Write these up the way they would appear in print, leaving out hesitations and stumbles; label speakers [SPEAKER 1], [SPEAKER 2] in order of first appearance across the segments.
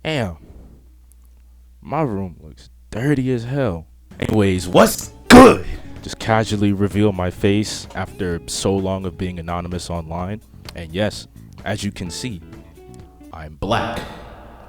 [SPEAKER 1] Damn, my room looks dirty as hell. Anyways, what's good? Just casually reveal my face after so long of being anonymous online. And yes, as you can see, I'm black.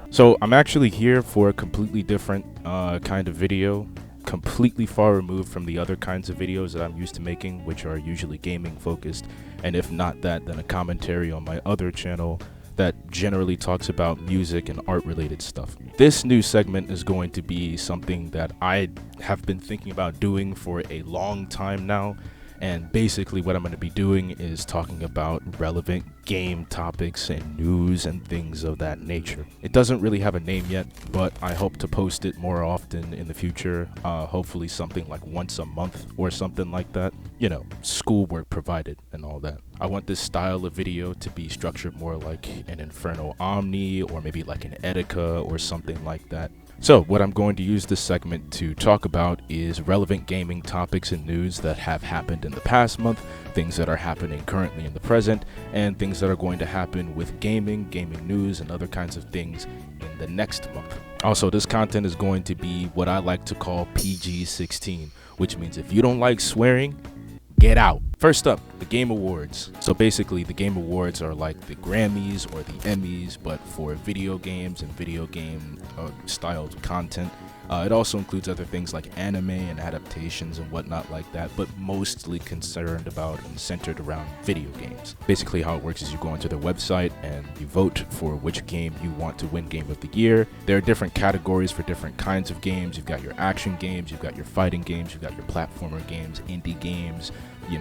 [SPEAKER 1] So I'm actually here for a completely different kind of video, completely far removed from the other kinds of videos that I'm used to making, which are usually gaming focused, and if not that, then a commentary on my other channel that generally talks about music and art related stuff. This new segment is going to be something that I have been thinking about doing for a long time now. And basically what I'm going to be doing is talking about relevant game topics and news and things of that nature. It doesn't really have a name yet, but I hope to post it more often in the future. Hopefully something like once a month or something like that. You know, schoolwork provided and all that. I want this style of video to be structured more like an Inferno Omni or maybe like an Etika or something like that. So what I'm going to use this segment to talk about is relevant gaming topics and news that have happened in the past month, things that are happening currently in the present, and things that are going to happen with gaming news, and other kinds of things in the next month. Also, this content is going to be what I like to call PG-16, which means if you don't like swearing, get out. First up, the Game Awards. So basically, the Game Awards are like the Grammys or the Emmys, but for video games and video game styled content. It also includes other things like anime and adaptations and whatnot like that, but mostly concerned about and centered around video games. Basically how it works is you go onto their website and you vote for which game you want to win Game of the Year. There are different categories for different kinds of games. You've got your action games, you've got your fighting games, you've got your platformer games, indie games,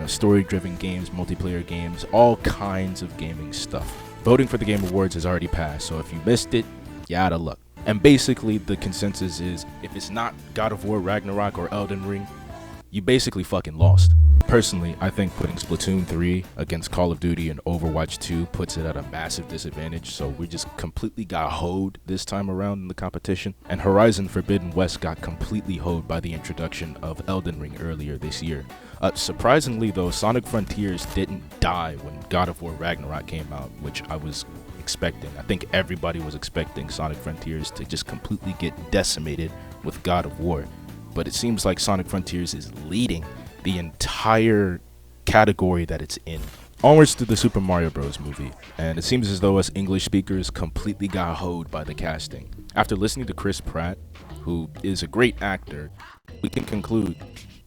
[SPEAKER 1] story-driven games, multiplayer games, all kinds of gaming stuff. Voting for the Game Awards has already passed, so if you missed it, you're out of luck. And basically, the consensus is, if it's not God of War Ragnarok or Elden Ring, you basically fucking lost. Personally, I think putting Splatoon 3 against Call of Duty and Overwatch 2 puts it at a massive disadvantage, so we just completely got hoed this time around in the competition. And Horizon Forbidden West got completely hoed by the introduction of Elden Ring earlier this year. Surprisingly though, Sonic Frontiers didn't die when God of War Ragnarok came out, which I was expecting. I think everybody was expecting Sonic Frontiers to just completely get decimated with God of War. But it seems like Sonic Frontiers is leading the entire category that it's in. Onwards to the Super Mario Bros. Movie, and it seems as though us English speakers completely got hoed by the casting. After listening to Chris Pratt, who is a great actor, we can conclude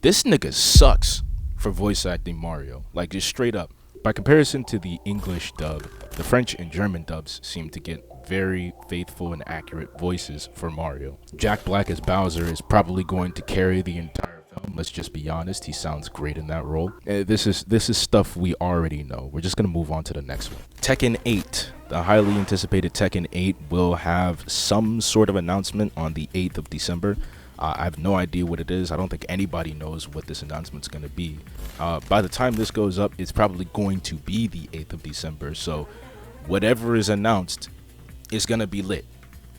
[SPEAKER 1] this nigga sucks for voice acting Mario, like just straight up. By comparison to the English dub, the French and German dubs seem to get very faithful and accurate voices for Mario. Jack Black as Bowser is probably going to carry the entire film. Let's just be honest, he sounds great in that role. This is stuff we already know. We're just gonna move on to the next one. Tekken 8. The highly anticipated Tekken 8 will have some sort of announcement on the 8th of December. I have no idea what it is. I don't think anybody knows what this announcement's going to be. By the time this goes up, it's probably going to be the 8th of December. So whatever is announced is going to be lit.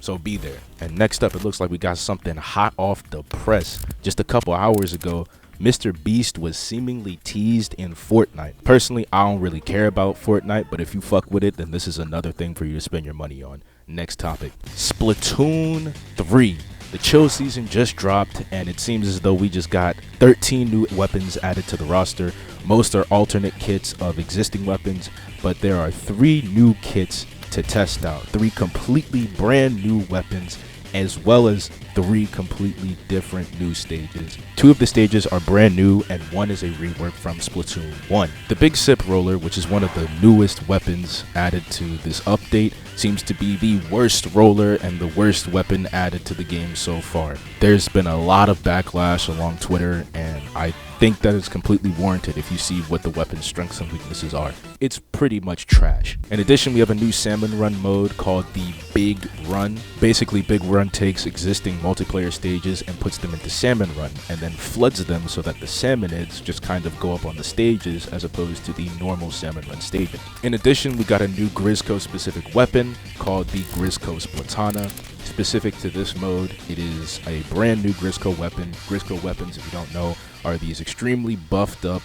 [SPEAKER 1] So be there. And next up, it looks like we got something hot off the press. Just a couple hours ago, Mr. Beast was seemingly teased in Fortnite. Personally, I don't really care about Fortnite, but if you fuck with it, then this is another thing for you to spend your money on. Next topic. Splatoon 3. The chill season just dropped, and it seems as though we just got 13 new weapons added to the roster. Most are alternate kits of existing weapons, but there are 3 new kits to test out. 3 completely brand new weapons, as well as 3 completely different new stages. 2 of the stages are brand new, and 1 is a rework from Splatoon 1. The Big Sip Roller, which is one of the newest weapons added to this update, seems to be the worst roller and the worst weapon added to the game so far. There's been a lot of backlash along Twitter, and I think that it's completely warranted if you see what the weapon's strengths and weaknesses are. It's pretty much trash. In addition, we have a new Salmon Run mode called the Big Run. Basically, Big Run takes existing multiplayer stages and puts them into Salmon Run, and then floods them so that the salmonids just kind of go up on the stages as opposed to the normal Salmon Run stages. In addition, we got a new Grizzco specific weapon called the Grizzco Splatana. Specific to this mode, it is a brand new Grizzco weapon. Grizzco weapons, if you don't know, are these extremely buffed up,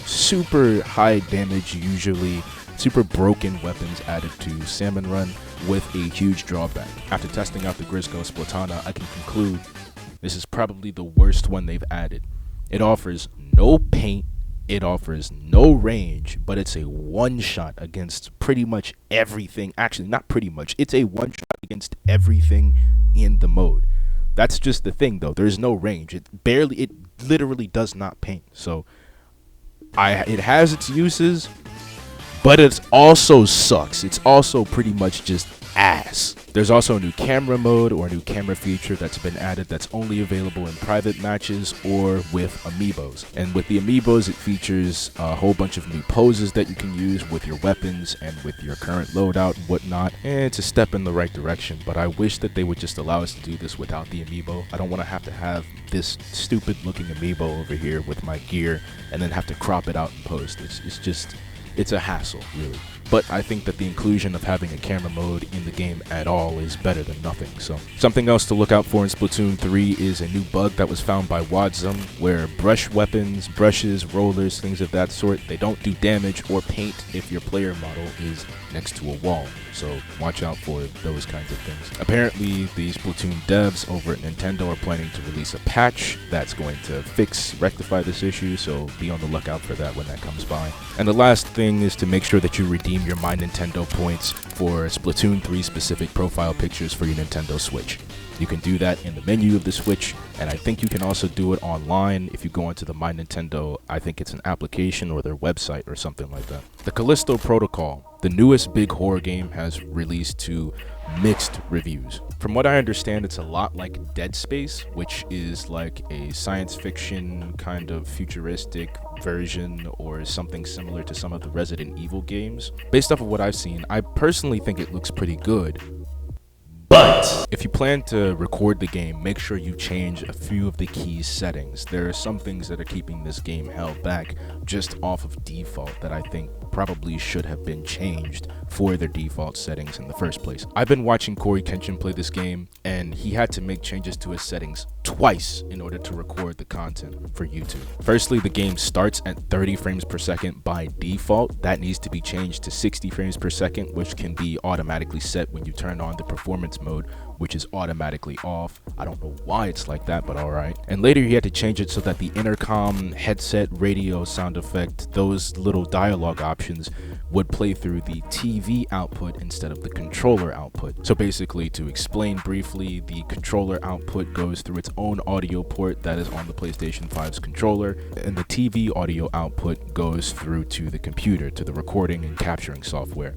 [SPEAKER 1] super high damage, usually super broken weapons added to Salmon Run. with a huge drawback. After testing out the Grisco Splatana, I can conclude this is probably the worst one they've added. It offers no paint, it offers no range, but it's a one-shot against pretty much everything. Actually, not pretty much. It's a one-shot against everything in the mode. That's just the thing, though. There's no range. It literally does not paint. So, it has its uses, but it also sucks. It's also pretty much just ass. There's also a new camera mode or a new camera feature that's been added that's only available in private matches or with amiibos. And with the amiibos, it features a whole bunch of new poses that you can use with your weapons and with your current loadout and whatnot. And it's a step in the right direction, but I wish that they would just allow us to do this without the amiibo. I don't want to have this stupid looking amiibo over here with my gear and then have to crop it out in post. It's a hassle, really. But I think that the inclusion of having a camera mode in the game at all is better than nothing. So something else to look out for in Splatoon 3 is a new bug that was found by Wadzum, where brush weapons, brushes, rollers, things of that sort, they don't do damage or paint if your player model is next to a wall. So watch out for those kinds of things. Apparently, the Splatoon devs over at Nintendo are planning to release a patch that's going to rectify this issue, so be on the lookout for that when that comes by. And the last thing is to make sure that you redeem your My Nintendo points for Splatoon 3 specific profile pictures for your Nintendo Switch. You can do that in the menu of the Switch, and I think you can also do it online if you go into the My Nintendo, I think it's an application or their website or something like that. The Callisto Protocol, the newest big horror game, has released to mixed reviews. From what I understand, it's a lot like Dead Space, which is like a science fiction kind of futuristic version or something similar to some of the Resident Evil games. Based off of what I've seen, I personally think it looks pretty good. But if you plan to record the game, make sure you change a few of the key settings. There are some things that are keeping this game held back just off of default that I think probably should have been changed for their default settings in the first place. I've been watching Corey Kenshin play this game, and he had to make changes to his settings twice in order to record the content for YouTube. Firstly, the game starts at 30 frames per second by default. That needs to be changed to 60 frames per second, which can be automatically set when you turn on the performance mode, which is automatically off. I don't know why it's like that, but alright. And later he had to change it so that the intercom, headset, radio sound effect, those little dialogue options would play through the TV output instead of the controller output. So basically, to explain briefly, the controller output goes through its own audio port that is on the PlayStation 5's controller, and the TV audio output goes through to the computer, to the recording and capturing software.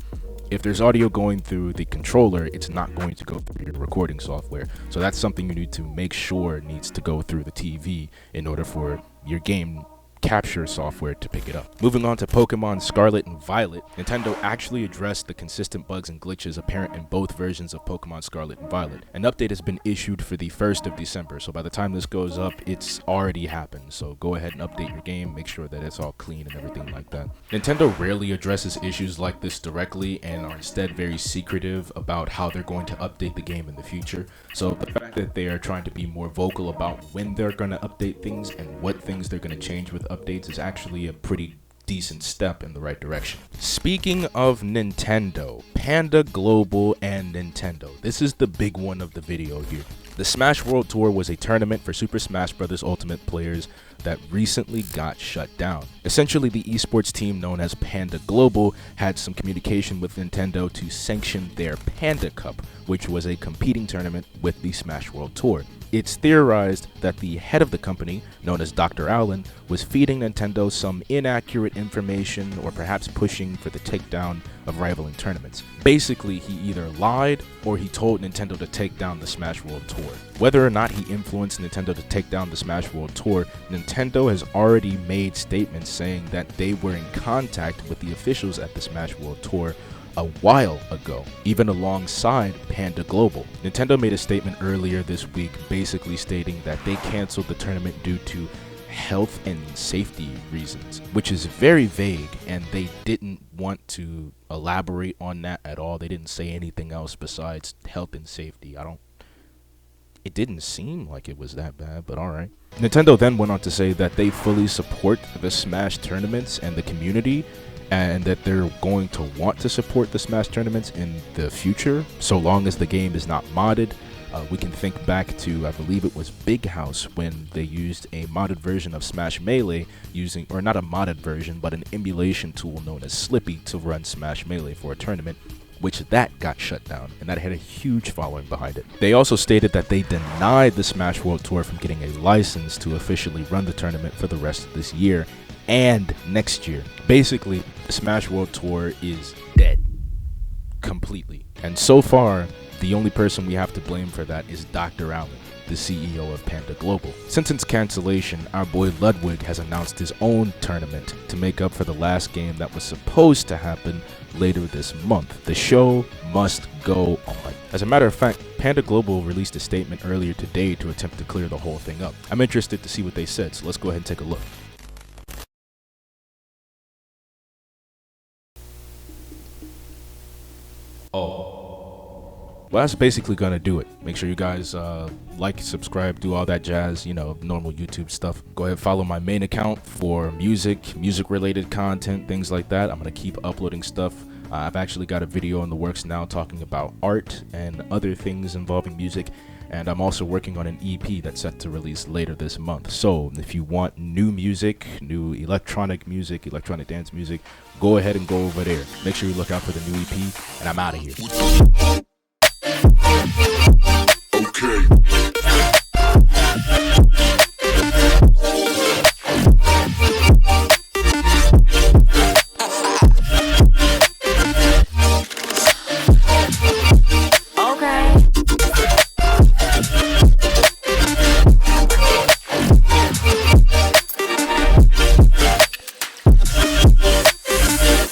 [SPEAKER 1] If there's audio going through the controller, it's not going to go through your recording software. So that's something you need to make sure needs to go through the TV in order for your game capture software to pick it up. Moving on to Pokemon Scarlet and Violet, Nintendo actually addressed the consistent bugs and glitches apparent in both versions of Pokemon Scarlet and Violet. An update has been issued for the 1st of December, so by the time this goes up, it's already happened. So go ahead and update your game, make sure that it's all clean and everything like that. Nintendo rarely addresses issues like this directly and are instead very secretive about how they're going to update the game in the future. So the fact that they are trying to be more vocal about when they're going to update things and what things they're going to change with updates is actually a pretty decent step in the right direction. Speaking of Nintendo, Panda Global and Nintendo. This is the big one of the video here. The Smash World Tour was a tournament for Super Smash Bros. Ultimate players that recently got shut down. Essentially, the esports team known as Panda Global had some communication with Nintendo to sanction their Panda Cup, which was a competing tournament with the Smash World Tour. It's theorized that the head of the company, known as Dr. Allen, was feeding Nintendo some inaccurate information or perhaps pushing for the takedown of rivaling tournaments. Basically, he either lied or he told Nintendo to take down the Smash World Tour. Whether or not he influenced Nintendo to take down the Smash World Tour, Nintendo has already made statements saying that they were in contact with the officials at the Smash World Tour a while ago, even alongside Panda Global. Nintendo made a statement earlier this week basically stating that they canceled the tournament due to health and safety reasons, which is very vague, and they didn't want to elaborate on that at all. They didn't say anything else besides health and safety. It didn't seem like it was that bad, but alright. Nintendo then went on to say that they fully support the Smash tournaments and the community, and that they're going to want to support the Smash tournaments in the future, so long as the game is not modded. We can think back to, I believe it was Big House, when they used a modded version of Smash Melee or not a modded version, but an emulation tool known as Slippy to run Smash Melee for a tournament, which that got shut down, and that had a huge following behind it. They also stated that they denied the Smash World Tour from getting a license to officially run the tournament for the rest of this year and next year. Basically, the Smash World Tour is dead. Completely. And so far, the only person we have to blame for that is Dr. Allen, the CEO of Panda Global. Since its cancellation, our boy Ludwig has announced his own tournament to make up for the last game that was supposed to happen later this month. The show must go on. As a matter of fact, Panda Global released a statement earlier today to attempt to clear the whole thing up. I'm interested to see what they said, so let's go ahead and take a look. Well, that's basically gonna do it. Make sure you guys like, subscribe, do all that jazz, normal YouTube stuff. Go ahead and follow my main account for music related content, things like that. I'm gonna keep uploading stuff. I've actually got a video in the works now talking about art and other things involving music, and I'm also working on an EP that's set to release later this month. So if you want new music, new electronic music, electronic dance music, go ahead and go over there. Make sure you look out for the new EP, and I'm out of here. Okay.